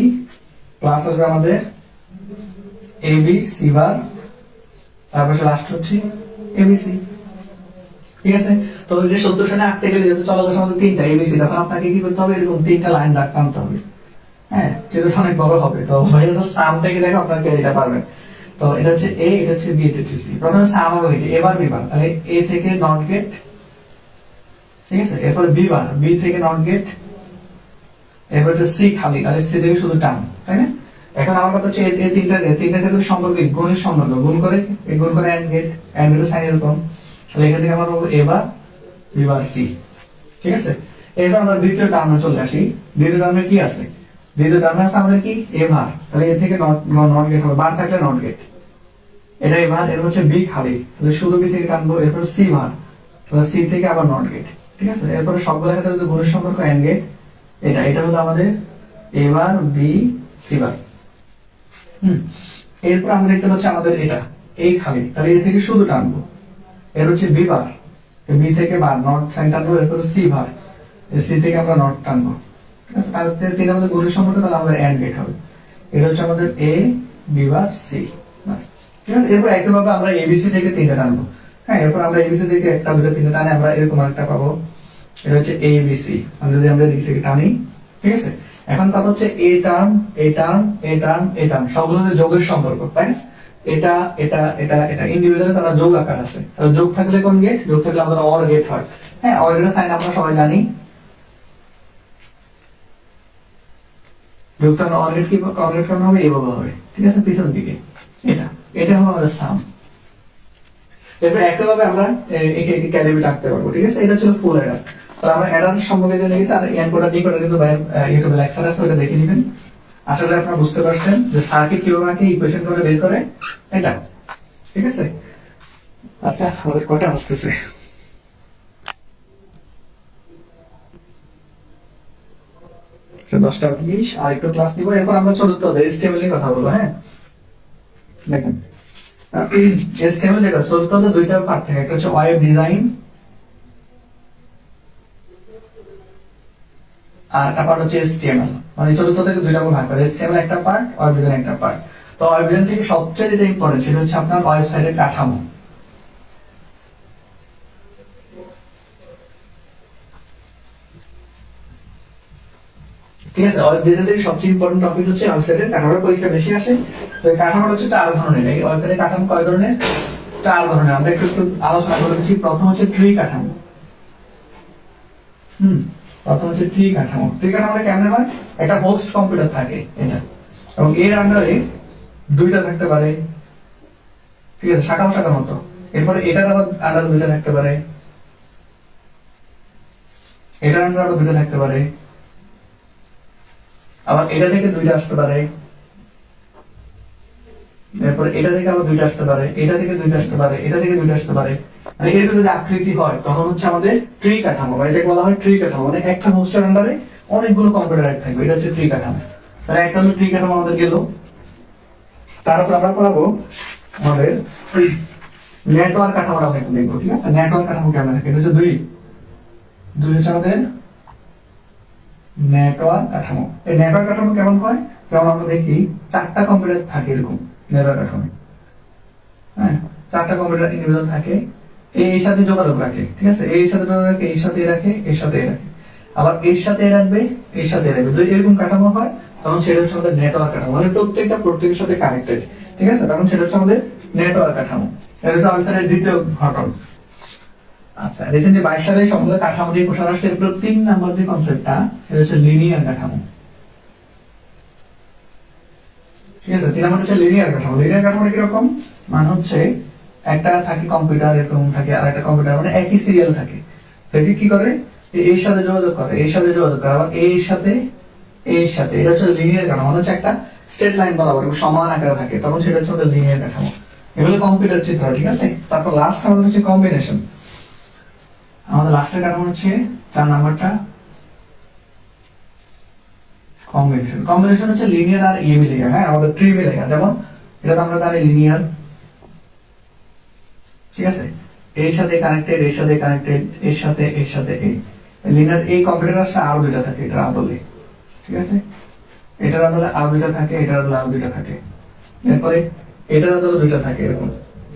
plus আসবে আমাদের এ বি সি বার, তারপর লাস্ট হচ্ছে এবিসি। ঠিক আছে, তো এই যে 70 সালে আঁকতে গেলে যেহেতু চলকের আমাদের তিনটা এবিসি, তখন আপনাকে কি করতে হবে, এরকম তিনটা লাইন দাগ টানতে হবে। হ্যাঁ, যেটা অনেক বড় হবে। তো ভাই তো সাম থেকে দেখো আপনারা ক্যারিটা পারবেন। তো এটা হচ্ছে এ, এটা হচ্ছে বি, এটা হচ্ছে সি। প্রথমে সাম আমরা লিখি, এবার বি বার, তাহলে এ থেকে নট গেট। ঠিক আছে, এরপর বি বার, বি থেকে নট গেট, এরপর হচ্ছে সি খালি, তাহলে সি থেকে শুধু টান, তাই না? এখন আমার কথা হচ্ছে এই তিনটা ক্ষেত্রে সম্পর্ক গুণের সম্পর্ক, গুণ করে এন্ড গেট, এন্ড গেটের সাইন এরকম, তাহলে এখান থেকে আমরা পাবো এ বার বি বার সি। ঠিক আছে, এরপর আমরা দ্বিতীয় টার্মে চলে আসি। দ্বিতীয় টার্মে কি আছে, দ্বিতীয় টার্মে আছে আমাদের কি এ বার, তাহলে এ থেকে নট গেট হবে, বার থাকলে নট গেট, এটা এ বার। এর হচ্ছে বি খালি, তাহলে শুধু বি থেকে টানবো, এরপর সি বার, তাহলে সি থেকে আবার নট গেট। ঠিক আছে, এরপরে সবগুলোর ক্ষেত্রে যদি গুণের সম্পর্ক এন্ড গেট, এটা হলো আমাদের এ বার বি সি বার। এরপর আমরা দেখতে পাচ্ছি আমাদের এটা এই খালি, তাহলে এ থেকে শুধু টানবো, এর হচ্ছে বি বার, বি থেকে বার নট সাইন টানবো, এরপর সি বার, সি থেকে আমরা নট টানবো। ঠিক আছে, তাহলে তিন আমাদের গুণের সম্পর্ক, তাহলে আমাদের এন্ড গেট হবে। এটা হচ্ছে আমাদের এ বি বার সি। ঠিক আছে, এরপর একইভাবে আমরা এবিসি থেকে তিনটা টানবো। হ্যাঁ, এরপর আমরা এবিসি থেকে একটা দুটো তিনটা টানে আমরা এরকম একটা পাবো, এটা হচ্ছে এবিসি। যদি আমরা দিক থেকে টানি, ঠিক আছে, এখন কথা হচ্ছে a term a term a term a term সবগুলোতে যোগের সম্পর্ক, তাই না? এটা এটা এটা এটা ইন্ডিভিজুয়ালি তারা যোগ আকার আছে, তাহলে যোগ থাকলে কোন গেট, যোগ থাকলে আমাদের অর গেট হয়। হ্যাঁ, অর গেটের সাইন আমরা সবাই জানি, যোগ থাকলে অর গেট কি, অর গেট কেমন হবে, এইভাবে হবে। ঠিক আছে, পিছনের দিকে এটা হলো আমাদের সাম। এরপর একইভাবে আমরা একে একে ক্যালিব্রেট আঁকতে পারবো। ঠিক আছে, এটা ছিল ফুল অ্যাডার। তাহলে আমরা অ্যাডার সম্পর্কে জেনে গেছি, আর এনকোডার ডিকোডার কিন্তু ইউটিউবে লেকচার আছে, ওটা দেখে নেবেন। আশা করি আপনারা বুঝতে পারছেন যে সার্কিট কিভাবে আঁকে, ইকুয়েশন করে বের করে এটা। ঠিক আছে, আচ্ছা আমাদের কয়টা আসতেছে, আচ্ছা 10টা 20, আর একটু ক্লাস নিব, এরপর আমরা চতুর্থ ভেরিয়েবল নিয়ে কথা বলবো। হ্যাঁ, দেখেন HTML যেটা চলতে হলে দুইটা পার্ট থাকে, একটা হচ্ছে ওয়েব ডিজাইন আর একটা পার্ট হচ্ছে HTML। মানে চলতে থেকে দুইটা ভাগ করে, HTML একটা পার্ট, ওয়েব ডিজাইন একটা পার্ট। তো ওয়েব ডিজাইন থেকে সবচেয়ে যেটা ইম্পর্টেন্ট সেটা হচ্ছে আপনার ওয়েবসাইটের কাঠামো। ঠিক আছে, ওয়েব ডিজাইন থেকে সবচেয়ে ইম্পর্টেন্ট টপিক হচ্ছে ওয়েবসাইটের কাঠামো। পরীক্ষা বেশি আসে, তো এই কাঠামোটা হচ্ছে 4 ধরনের। এই ওয়েবসাইটের কাঠামো কয় ধরনের? 4 ধরনের। আমরা একটু একটু আলোচনা করে দিচ্ছি। প্রথম হচ্ছে ট্রি কাঠামো। প্রথম হচ্ছে ট্রি কাঠামো। ট্রি কাঠামোটা কেমন হয়? একটা হোস্ট কম্পিউটার থাকে এটা, এবং এর আন্ডারে দুইটা থাকতে পারে, ঠিক আছে, শাখা শাখার মতো। এরপরে এটার আবার আন্ডারে দুইটা থাকতে পারে, এটার আন্ডারে আবার দুইটা থাকতে পারে, আবার এটা থেকে দুইটা আসতে পারে, এরপরে এটা থেকে আবার দুইটা আসতে পারে, এটা থেকে দুইটা আসতে পারে, এটা থেকে দুইটা আসতে পারে। মানে এরকম যদি আকৃতি হয় তখন হচ্ছে আমাদের ট্রি কাঠামো, মানে এটাকে বলা হয় ট্রি কাঠামো। মানে একটা হোস্টের আন্ডারে অনেকগুলো কম্পিউটার থাকবে, এটা হচ্ছে ট্রি কাঠামো। তাহলে একটা হলো ট্রি কাঠামো আমাদের গেল। তারপর আমরা পড়াবো আমাদের নেটওয়ার্ক কাঠামোটা আমরা একটু দেখবো, ঠিক আছে? নেটওয়ার্ক কাঠামো কেমন থাকে? এটা হচ্ছে দুই হচ্ছে আমাদের নেটওয়ার্ক কাঠামো। এই নেটওয়ার্ক কাঠামো কেমন হয়? যেমন আমরা দেখি 4টা কম্পিউটার থাকে এরকম নেটওয়ার্ক কাঠামো। হ্যাঁ, 4টা কম্পিউটার ইন্ডিভিজুয়াল থাকে, এর সাথে যোগাযোগ রাখে, ঠিক আছে? এর সাথে যোগাযোগ রাখে, এর সাথে রাখে, এর সাথে রাখে, আবার এর সাথে রাখবে, এর সাথে রাখবে। যদি এরকম কাঠামো হয় তখন সেটা হচ্ছে আমাদের নেটওয়ার্ক কাঠামো। মানে প্রত্যেকটা প্রত্যেকের সাথে কানেক্টেড, ঠিক আছে? তখন সেটা হচ্ছে আমাদের নেটওয়ার্ক কাঠামো। এটা হচ্ছে আনসারের দ্বিতীয় ঘটন। আচ্ছা, রিসেন্টলি 22 সালে সম্পূর্ণ কাঠামো দিয়ে প্রশ্ন আসছে। এরপর 3 নাম্বার যে কনসেপ্টটা সেটা হচ্ছে লিনিয়ার কাঠামো। ঠিক আছে, 3 নাম্বার হচ্ছে লিনিয়ার কাঠামো। লিনিয়ার কাঠামো কিরকম? মানে হচ্ছে একটা থাকে কম্পিউটার, এরকম থাকে, আর একটা কম্পিউটার মানে একই সিরিয়াল থাকে। তো এটা কি করে? এর সাথে যোগাযোগ করে, এর সাথে যোগাযোগ করে, আবার এর সাথে এর সাথে। এটা হচ্ছে লিনিয়ার কাঠামো। মানে হচ্ছে একটা স্ট্রেট লাইন বরাবর সমান আকারে থাকে, তখন সেটা হচ্ছে আমাদের লিনিয়ার কাঠামো। এগুলো কম্পিউটার চিত্র, ঠিক আছে? তারপর লাস্ট আমাদের হচ্ছে কম্বিনেশন। আমাদের লাস্টের কাঠামো হচ্ছে 4 নাম্বারটা কম্বিনেশন। কম্বিনেশন হচ্ছে লিনিয়ার আর ইয়ে মিলে যায়। হ্যাঁ, আমাদের ট্রি মিলে যায়। যেমন এটা তো আমরা জানি লিনিয়ার, ঠিক আছে? এর সাথে কানেক্টেড, এর সাথে কানেক্টেড, এর সাথে এর সাথে এই লিনিয়ার। এই কম্পিউটার আসলে আরো দুইটা থাকে এটার আদলে, ঠিক আছে? এটার আদলে আরো দুইটা থাকে, এটার আদলে আরো দুইটা থাকে, এরপরে এটার আদলে দুইটা থাকে, এরকম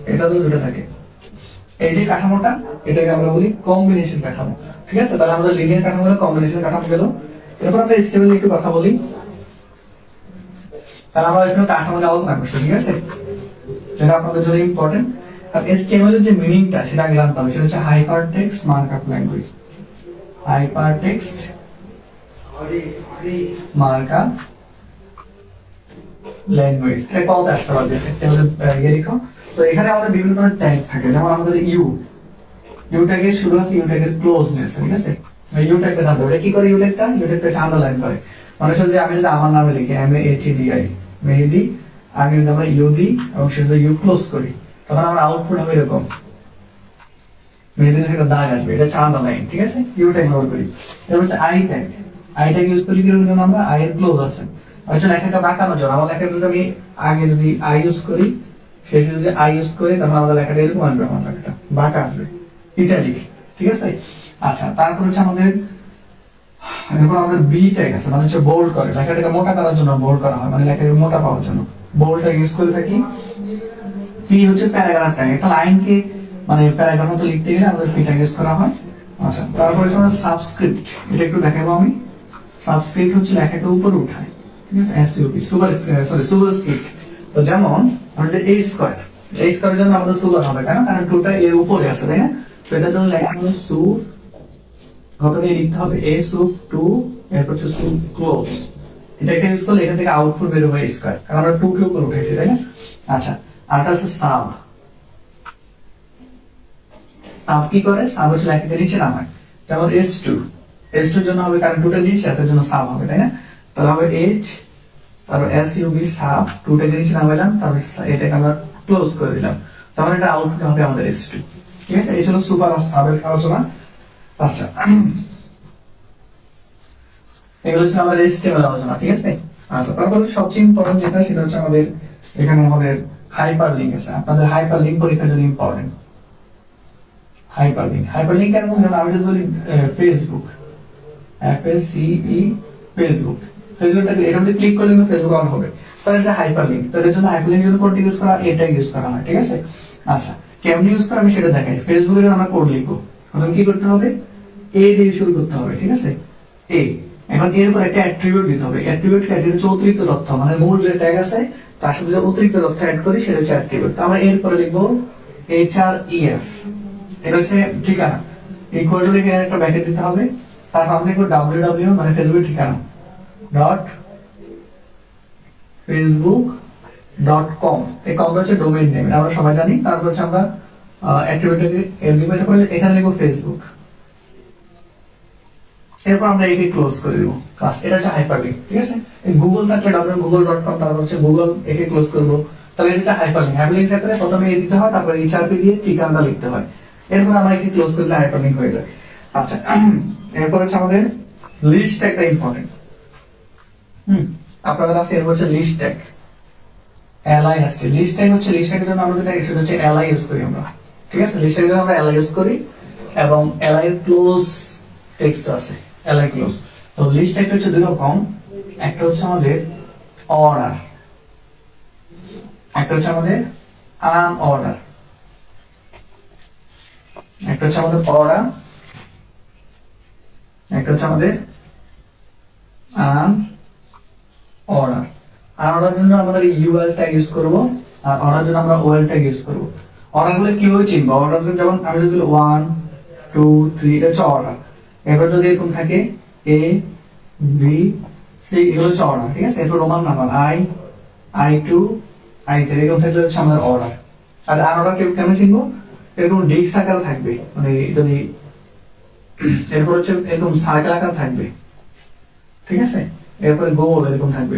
এটার আদলে দুইটা থাকে। এই যে কাঠামোটা, এটাকে আমরা বলি কম্বিনেশন কাঠামো, ঠিক আছে? তাহলে আমাদের লিনিয়ার কাঠামো হলো, কম্বিনেশন কাঠামো গেল। এরপর আমরা স্টেবল একটু কথা বলি। তাহলে আমরা এখানে কাঠামো নিয়ে আলোচনা করছি, ঠিক আছে? যেটা আপনাদের জন্য ইম্পর্টেন্ট। আর HTML এর যে মিনিংটা সেটা আগে জানতে হবে। সেটা হচ্ছে hyper text markup language. Hyper text markup language. এটা কত আসতে পারবে HTML এর ইয়ে লিখো। তো এখানে আমাদের বিভিন্ন ধরনের ট্যাগ থাকে। যেমন আমাদের ইউ ট্যাগের শুরু আছে, ইউ ট্যাগের ক্লোজনেস, ঠিক আছে? ইউ ট্যাগটা জানতে হবে। কি করে ইউ ট্যাগটা? ইউ ট্যাগটা আন্ডারলাইন করে। মানে যদি আমি যদি আমার নামে লিখি MEHEDI মেহেদি, আগে যদি আমরা ইউ দিই এবং সেটা ইউ ক্লোজ করি, তখন আমার আউটপুট হবে এরকম, মেহেদির একটা দাগ আসবে। এটা হচ্ছে আন্ডারলাইন, ঠিক আছে? ইউ ট্যাগ ব্যবহার করি। এবার হচ্ছে I tag. I tag use করি কিরকম? যেমন আমরা আই এর ক্লোজ আছে, হচ্ছে লেখাটা বাঁকানোর জন্য। আমার লেখাটা যদি আমি আগে যদি আই ইউজ করি, সেটা যদি আই ইউজ করি, তখন আমাদের লেখাটা এরকম আসবে, আমার লেখাটা বাঁকা আসবে, ইটালিক, ঠিক আছে? আচ্ছা, তারপর হচ্ছে আমাদের এরপর আমাদের বি ট্যাগ আছে, মানে হচ্ছে বোল্ড করে। লেখাটাকে মোটা করার জন্য বোল্ড করা হয়, মানে লেখাটাকে মোটা পাওয়ার জন্য বোল্ড ট্যাগ ইউজ করে থাকি। পি হচ্ছে প্যারাগ্রাফ ট্যাগ। একটা লাইনকে মানে প্যারাগ্রাফ মতো লিখতে গেলে আমাদের পি ট্যাগ ইউজ করা হয়। আচ্ছা, তারপরে হচ্ছে আমাদের সাবস্ক্রিপ্ট। এটা একটু দেখাবো আমি। সাবস্ক্রিপ্ট হচ্ছে লেখাকে উপরে উঠায়, ঠিক আছে? SUP superscript. তো যেমন আমাদের এ স্কয়ারের জন্য আমাদের সুপার হবে, তাই না? কারণ টুটা এর উপরে আছে, তাই না? তো এটার জন্য লেখা হলো সু, প্রথমে লিখতে হবে এ সুপ টু, এরপর হচ্ছে সু ক্লোজ। এটা একটা ইউজ করলে এটা থেকে আউটপুট বের হবে স্কয়ার, কারণ আমরা 2 কে উপরে উঠাইছি, তাই না? আচ্ছা, আরটা আছে সাব। সাব কি করে? সাব হচ্ছে লেখাকে নিচে নামায়। যেমন S2 এর জন্য হবে, কারণ 2টা নিচে আছে, এর জন্য সাব হবে, তাই না? তাহলে হবে H, তারপর SUB সাব, 2টাকে নিচে নামাইলাম, তারপর এটাকে আমরা ক্লোজ করে দিলাম, তখন এটা আউটপুট হবে আমাদের S2, ঠিক আছে? এই ছিল সুপার আর সাবের আলোচনা। আচ্ছা, এগুলো হচ্ছে আমাদের HTML আলোচনা, ঠিক আছে? আচ্ছা, তারপর সবচেয়ে ইম্পর্টেন্ট যেটা, সেটা হচ্ছে আমাদের এখানে আমাদের হাইপারলিংক আছে, আপনাদের হাইপারলিংক পরীক্ষার জন্য ইম্পর্টেন্ট। হাইপারলিংক এর মধ্যে আমি যদি বলি ফেসবুক, FACE ফেসবুক, ফেসবুকটা এটা মধ্যে ক্লিক করলে ফেসবুক অন হবে, তাহলে এটা হাইপারলিংক। তো এর জন্য হাইপারলিংক জন্য কোডটি ইউজ করা, এটা ইউজ করা হয়, ঠিক আছে। আচ্ছা কেমনে ইউজ করা আমি সেটা দেখাই। ফেসবুকের জন্য আমরা কোড লিখবো, প্রথমে কি করতে হবে, এ দিয়ে শুরু করতে হবে, ঠিক আছে, এ। এখন এরপর একটা অ্যাট্রিবিউট দিতে হবে। অ্যাট্রিবিউট হচ্ছে অতিরিক্ত তথ্য, মানে মূল যে ট্যাগ আছে তার সাথে যে অতিরিক্ত তথ্য অ্যাড করি সেটা হচ্ছে অ্যাট্রিবিউট। তো আমরা এরপরে লিখবো HREF, এটা হচ্ছে ঠিকানা। ইকুয়াল টু লিখে একটা ব্র্যাকেট দিতে হবে, তারপর আমরা লিখবো www মানে ফেসবুকের ঠিকানা ডট facebook.com, এই কমটা হচ্ছে ডোমেইন নেম, আমরা সবাই জানি। তারপর হচ্ছে আমরা অ্যাট্রিবিউটটাকে এখানে লিখবো ফেসবুক, এরপর আমরা একে ক্লোজ করে দিব ক্লাস। এটা হচ্ছে হাইপারলিংক, ঠিক আছে। গুগল থাকলে www.google.com, তারপর হচ্ছে গুগল একে ক্লোজ করব, তাহলে এটা হাইপারলিংক। হাইপারলিংক ক্ষেত্রে প্রথমে এ দিতে হয়, তারপর HRP দিয়ে ঠিকানাটা লিখতে হয়, এরপর আমরা একে ক্লোজ করলে হাইপারলিংক হয়ে যায়। আচ্ছা এরপর হচ্ছে আমাদের লিস্ট একটা ইম্পর্টেন্ট। আপনাদের আছে এরপর হচ্ছে list tag, LIST। List tag হচ্ছে লিস্ট ট্যাগের জন্য আমরা যেটা সেটা হচ্ছে LI ইউজ করি আমরা, ঠিক আছে। লিস্ট ট্যাগের জন্য আমরা LI ইউজ করি এবং LI ক্লোজ টেক্সট আছে, LI ক্লোজ। তো লিস্ট ট্যাগটা হচ্ছে দুই রকম, একটা হচ্ছে আমাদের অর্ডার, একটা হচ্ছে আমাদের আনঅর্ডার। একটা হচ্ছে আমাদের অর্ডার, একটা হচ্ছে আমাদের আনঅর্ডার। আনঅর্ডার জন্য আমাদের UL ট্যাগ ইউজ করব, আর অর্ডার জন্য আমরা OL ট্যাগ ইউজ করব। অর্ডারগুলো কিভাবে চিনব, অর্ডার যেমন আমি যদি 1 2 3 এটা হচ্ছে অর্ডার। এরপর যদি এরকম থাকে A B C এগুলো হচ্ছে অর্ডার, ঠিক আছে। এরপর রোমান নাম্বার I2 I3 এরকম থাকলে হচ্ছে আমাদের অর্ডার। আর আনঅর্ডার কেমন চিনবো, এরকম ডিস্ক আকার থাকবে, মানে যদি এরপর হচ্ছে এরকম সার্কেল আকার থাকবে, ঠিক আছে। এরপরে গোল এরকম থাকবে,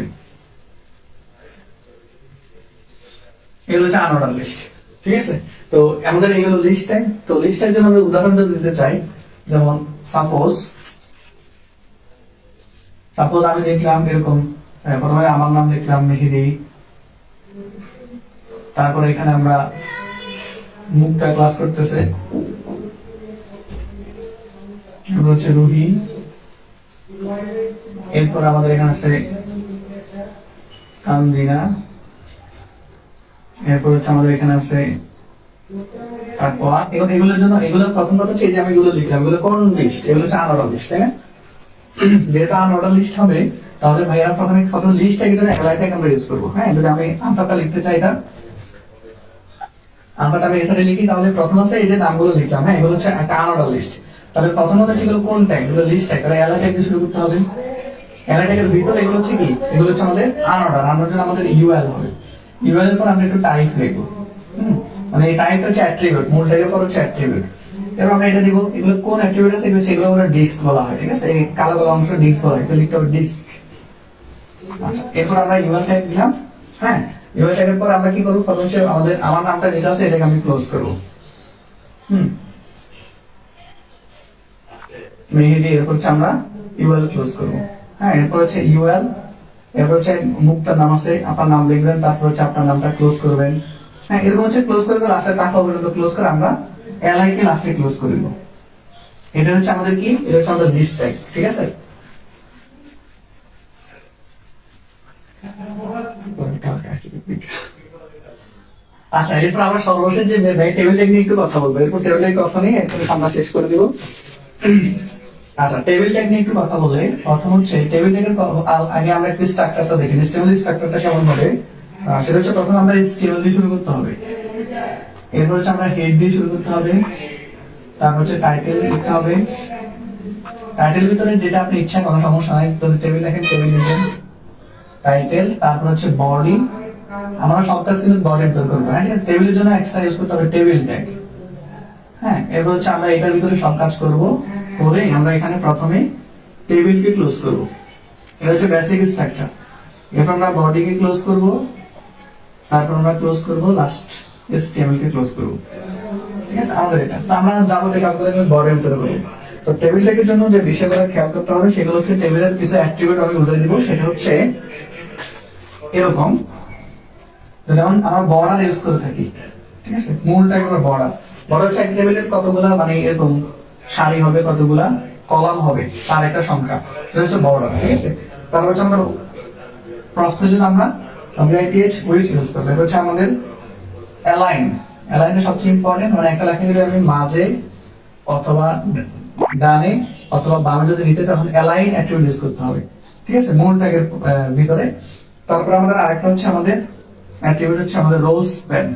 এগুলো হচ্ছে আনঅর্ডার লিস্ট, ঠিক আছে। তো আমাদের এগুলো লিস্ট ট্যাগ। তো লিস্ট ট্যাগের জন্য আমরা উদাহরণ দিতে চাই, যেমন সাপোজ আমি লিখলাম এরকম, প্রথমে আমার নাম লিখলাম মেহেদি, তারপরে এখানে আমরা মুক্তা ক্লাস করতেছে, হচ্ছে রুহি, এরপর আমাদের এখানে আছে কামজিনা, এরপর হচ্ছে আমাদের এখানে আছে তাকওয়া। এগুলোর জন্য এগুলো প্রথম কথা হচ্ছে যে আমি এগুলো লিখলাম, এগুলো কোন লিস্ট, এগুলো হচ্ছে আনঅর্ডার লিস্ট, তাই না। যেহেতু আনঅর্ডার লিস্ট হবে তাহলে ভাইয়া প্রথমে লিস্টটাকে জন্য LI ট্যাগ আমরা ইউজ করব। হ্যাঁ, যদি আমি আনসারটা লিখতে চাই, এটা আনসারটা আমি এসআরে লিখি, তাহলে প্রথম আছে এই যে নামগুলো লিখলাম, হ্যাঁ এগুলো হচ্ছে একটা আনঅর্ডার লিস্ট। তাহলে প্রথম হচ্ছে এগুলো কোন ট্যাগ, এগুলো লিস্ট ট্যাগ, তাহলে LI ট্যাগ দিয়ে শুরু করতে হবে। LI ট্যাগের ভিতরে এগুলো হচ্ছে কি, এগুলো হচ্ছে আমাদের আনঅর্ডার। আনঅর্ডার জন্য আমাদের UL হবে, UL এর পর আমরা একটু টাইপ লিখব, মানে এই টাইপটা হচ্ছে অ্যাট্রিবিউট, মূল ট্যাগের পর হচ্ছে অ্যাট্রিবিউট। এবার আমরা এটা দিব, এগুলো কোন অ্যাট্রিবিউট আছে সেগুলো আমরা ডিস্ক বলা হয়, ঠিক আছে। এই কালো কালো অংশ ডিস্ক বলা হয়, এটা লিখতে হবে ডিস্ক। আচ্ছা এরপর আমরা UL ট্যাগ দিলাম। হ্যাঁ, UL ট্যাগের পর আমরা কি করব, প্রথমে হচ্ছে আমার নামটা যেটা আছে এটাকে আমি ক্লোজ করব, মেহেদি। এরপর হচ্ছে আমরা UL ক্লোজ করব। হ্যাঁ, এরপর হচ্ছে UL, এরপর হচ্ছে মুক্তার নাম আছে, আপনার নাম লিখবেন, তারপর হচ্ছে আপনার নামটা ক্লোজ করবেন। হ্যাঁ, এরকম হচ্ছে ক্লোজ করে লাস্টে টাকা পর্যন্ত ক্লোজ করে আমরা LI কে লাস্টে ক্লোজ করে দেব। এটা হচ্ছে আমাদের কি, এটা হচ্ছে আমাদের লিস্ট ট্যাগ, ঠিক আছে। আচ্ছা এরপর আমরা সর্বশেষ যে টেবিল ট্যাগ নিয়ে একটু কথা বলবো, এরপর টেবিল ট্যাগ কথা নিয়ে এরপর আমরা শেষ করে দিব। আচ্ছা টেবিল ট্যাগ নিয়ে একটু কথা বলে, প্রথম হচ্ছে টেবিল ট্যাগের আগে আমরা একটু স্ট্রাকচারটা দেখি, টেবিল স্ট্রাকচারটা কেমন হবে। সেটা হচ্ছে প্রথম আমরা HTML দিয়ে শুরু করতে হবে, এরপর হচ্ছে আমরা হেড দিয়ে শুরু করতে হবে, তারপর হচ্ছে টাইটেল লিখতে হবে। টাইটেল ভিতরে যেটা আপনি ইচ্ছা, কোনো সমস্যা নাই, যদি টেবিল লেখেন টেবিল লিখবেন, টাইটেল। তারপর হচ্ছে বডি, আমরা সব কাজ কিন্তু বডির ভিতর করবো, হ্যাঁ ঠিক আছে। টেবিলের জন্য এক্সট্রা ইউজ করতে হবে টেবিল ট্যাগ। হ্যাঁ, এরপর হচ্ছে আমরা এটার ভিতরে সব কাজ করব, করে আমরা এখানে প্রথমে টেবিলকে ক্লোজ করব, এটা হচ্ছে বেসিক স্ট্রাকচার। এরপর আমরা বডিকে ক্লোজ করব, তারপর আমরা ক্লোজ করব লাস্ট HTML কে ক্লোজ করব, ঠিক আছে। আমাদের এটা তো আমরা যাবতীয় কাজগুলো কিন্তু বডির ভিতরে করব। তো টেবিল ট্যাগের জন্য যে বিষয়গুলো খেয়াল করতে হবে সেগুলো হচ্ছে টেবিলের কিছু অ্যাট্রিবিউট আমি বুঝিয়ে দিব। সেটা হচ্ছে এরকম, যেমন আমরা বর্ডার ইউজ করে থাকি, ঠিক আছে, মূলটা একেবারে বর্ডার। বর্ডার হচ্ছে এক টেবিলের কতগুলা মানে এরকম সারি হবে, কতগুলা কলাম হবে, তার একটা সংখ্যা, সেটা হচ্ছে বর্ডার, ঠিক আছে। তারপর হচ্ছে আমরা প্রশ্নের জন্য আমরা WITH উইথ ইউজ করবো। এটা হচ্ছে আমাদের অ্যালাইন। অ্যালাইনটা সবচেয়ে ইম্পর্টেন্ট, মানে একটা লেখা যদি আমি মাঝে অথবা ডানে অথবা বামে যদি নিতে চাই তখন অ্যালাইন অ্যাট্রিবিউট ইউজ করতে হবে, ঠিক আছে, মূল ট্যাগের ভিতরে। তারপর আমাদের আরেকটা হচ্ছে আমাদের অ্যাট্রিবিউট হচ্ছে আমাদের রো স্প্যান।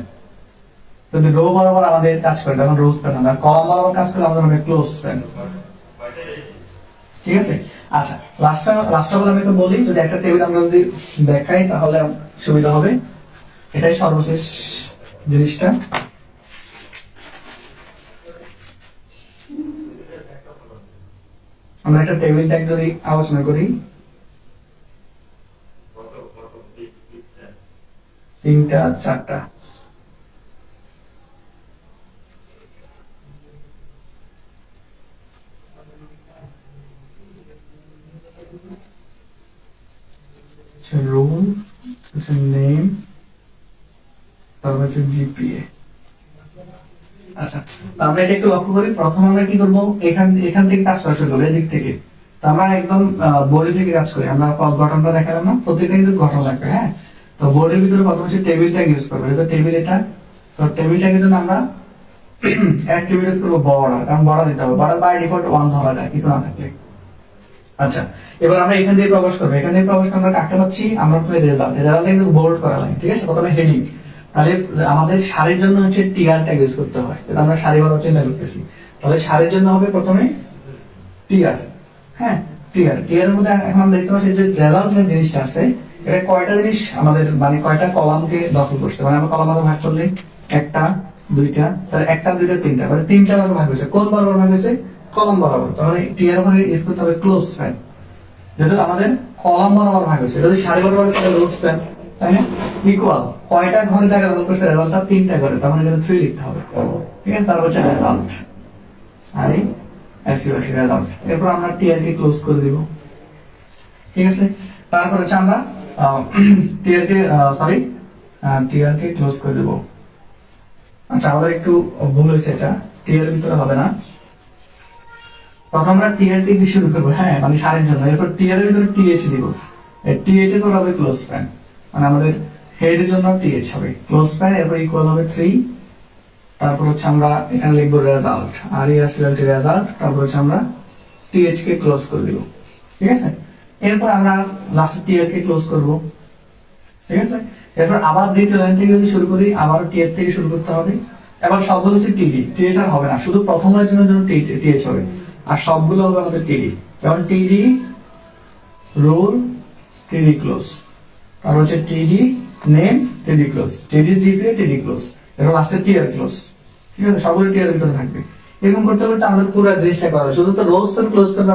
যদি রো বরাবর আমাদের কাজ করে তখন রো স্প্যান হবে, কলাম বরাবর কাজ করে আমাদের হবে ক্লোজ স্প্যান, ঠিক আছে। আচ্ছা, লাস্টটা বলে আমি একটু বলি, যদি একটা টেবিল আমরা যদি দেখাই তাহলে সুবিধা হবে। এটাই সর্বশেষ জিনিসটা। আমরা একটা টেবিল ট্যাগ যদি আলোচনা করি, 3টা 4টা, রুল, নেম, তারপর হচ্ছে GPA। আচ্ছা, তো আমরা এটা একটু লক্ষ্য করি। প্রথম আমরা কি করব, এখান থেকে কাজ করা শুরু করবো, এদিক থেকে। তো আমরা একদম বডি থেকে কাজ করি। আমরা গঠনটা দেখালাম না, প্রত্যেকটা কিন্তু গঠন লাগবে, হ্যাঁ। তো বডির ভিতরে প্রথম হচ্ছে টেবিল ট্যাগ ইউজ করবো। এটা টেবিল, এটা তো টেবিল ট্যাগের জন্য আমরা অ্যাট্রিবিউট ইউজ করবো বর্ডার, কারণ বর্ডার দিতে হবে। বর্ডার বাই ডিফল্ট 1 ধরা যায় কিছু না থাকলে। আচ্ছা, এবার আমরা এখান দিয়ে প্রবেশ করবো। এখান থেকে প্রবেশ করে আমরা কাকে পাচ্ছি, আমরা রেজাল্ট। রেজাল্ট কিন্তু বোল্ড করা লাগে, ঠিক আছে। প্রথমে হেডিং, তাহলে আমাদের সারির জন্য হচ্ছে টিআর ট্যাগ ইউজ করতে হয়, এটা আমরা সারি বলা চিন্তা করতেছি। তাহলে সারির জন্য হবে প্রথমে টিআর, হ্যাঁ, টিআর। টিআর এর মধ্যে এখন দেখতে পাচ্ছি যে রেজাল্ট যে জিনিসটা আছে, এটা কয়টা জিনিস আমাদের মানে কয়টা কলামকে দখল করছে, মানে আমরা কলাম ভাগ করলে 1টা 2টা, তাহলে 1টা 2টা 3টা, মানে 3টা ভাগে ভাগ হয়েছে। কোন বরাবর ভাগ হয়েছে, কলাম বরাবর। তাহলে টিআর মানে ইউজ করতে হবে ক্লোজ স্প্যান, যেহেতু আমাদের কলাম বরাবর ভাগ হয়েছে। যদি সারি বরাবর তাহলে রো স্প্যান, তাই না, ইকুয়াল কয়টা ঘরে টাকা দখল করছে, রেজাল্টটা 3টা ঘরে, তার মানে এখানে 3 লিখতে হবে, ঠিক আছে। তারপর হচ্ছে রেজাল্ট, আই এসইউএস রেজাল্ট। এরপর আমরা টিআর কে ক্লোজ করে দিব, ঠিক আছে। তারপর হচ্ছে আমরা টিআর কে ক্লোজ করে দেব। আচ্ছা, আমাদের একটু ভুল হয়েছে, এটা টিআর এর ভিতরে হবে না। প্রথম আমরা টিআর দিয়ে শুরু করবো, হ্যাঁ, মানে সারের জন্য। এরপর টিআর এর ভিতরে টিএইচ দিব। টিএইচ এর পর হবে ক্লোজ স্প্যান, মানে আমাদের হেড এর জন্য টিএইচ হবে ক্লোজ স্প্যান। এরপর ইকুয়াল হবে 3। তারপর হচ্ছে আমরা এখানে লিখবো রেজাল্ট, আর রেজাল্ট। তারপর হচ্ছে আমরা টিএইচ কে ক্লোজ করে দিব, ঠিক আছে। এরপর আমরা লাস্টে টিআর কে ক্লোজ করব, ঠিক আছে। এরপর আবার দ্বিতীয় লাইন থেকে যদি শুরু করি, আবার টিআর থেকে শুরু করতে হবে। এবার সবগুলো হচ্ছে টিডি, টিএইচ আর হবে না, শুধু প্রথম লাইনের জন্য টিএইচ হবে, আর সবগুলো হবে আমাদের টিডি। যেমন টিডি রোল, টিডি ক্লোজ, তারপর হচ্ছে টিডি নেম, টিডি ক্লোজ, টিডি জিপিএ, টিডি ক্লোজ, এরপর লাস্টে টিআর ক্লোজ, ঠিক আছে। সবগুলো টিআর ভিতরে থাকবে। এরকম করতে করতে আমাদের পুরো জিনিসটা করা হবে। শুধু তো রোজ ক্লোজ করতে